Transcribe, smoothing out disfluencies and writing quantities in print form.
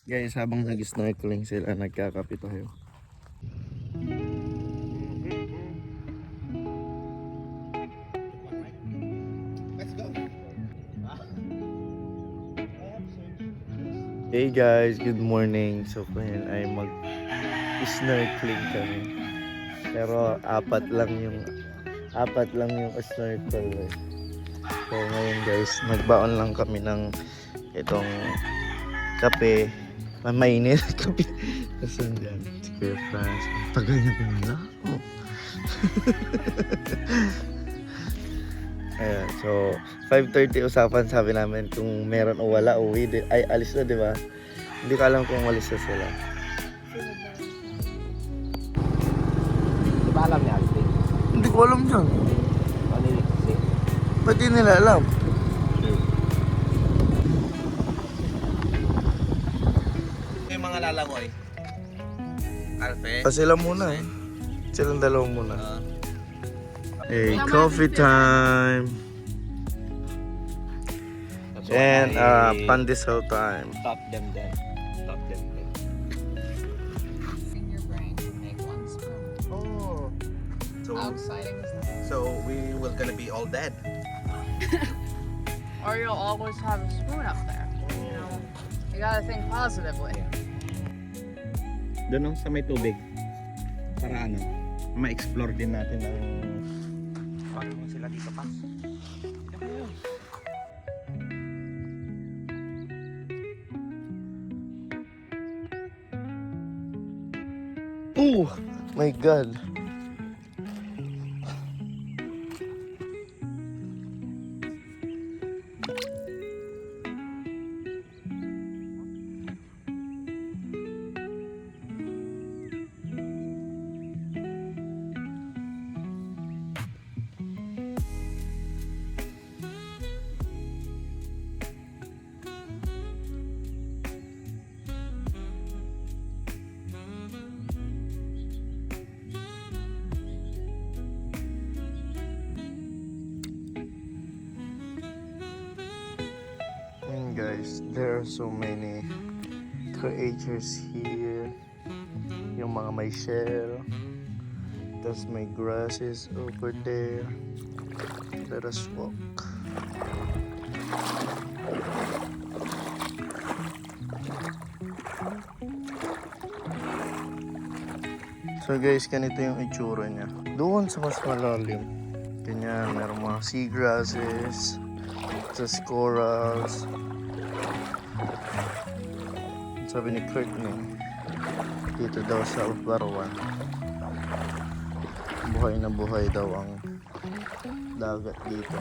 Guys, habang nag-snorkeling sila, nagkakape tayo. Hey guys, good morning. So ngayon ay mag-snorkeling kami. Pero apat lang yung snorkel eh. So ngayon guys, nagbaon lang kami ng itong kape. Mainit kape. Kasi dyan, si Kuya France. Ang tagal niya pinala. Oh. Ayan, so 5:30 usapan, sabi namin kung meron o wala, uwi. Ay, alis na, di ba? Hindi ko alam kung alis na sila. Di ba alam niya, Alvin? Hindi ko alam dyan. Ano yun? Ba't di nila alam? Yung mga lalangoy. Alfe? Pa sila muna eh. Silang dalawa muna. Hey, coffee time! And pandesal time. Top them then. Top them then. In your brain to make one spoon. Oh. Outside is that. So we will gonna be all dead. Or you'll always have a spoon up there. You know, you gotta think positively. Doon sa may tubig. Para ano, ma-explore din natin ng paano sila dito pa. Oh my God! And guys, there are so many creatures here. Yung mga may shell. Tapos may grasses over there. Let us walk. So guys, ganito yung itsura niya. Doon sa mas malalim. Ganyan, mayroong mga seagrasses. Just corals. Sabi ni Courtney, dito daw sa Barawan, buhay na buhay daw ang dagat dito.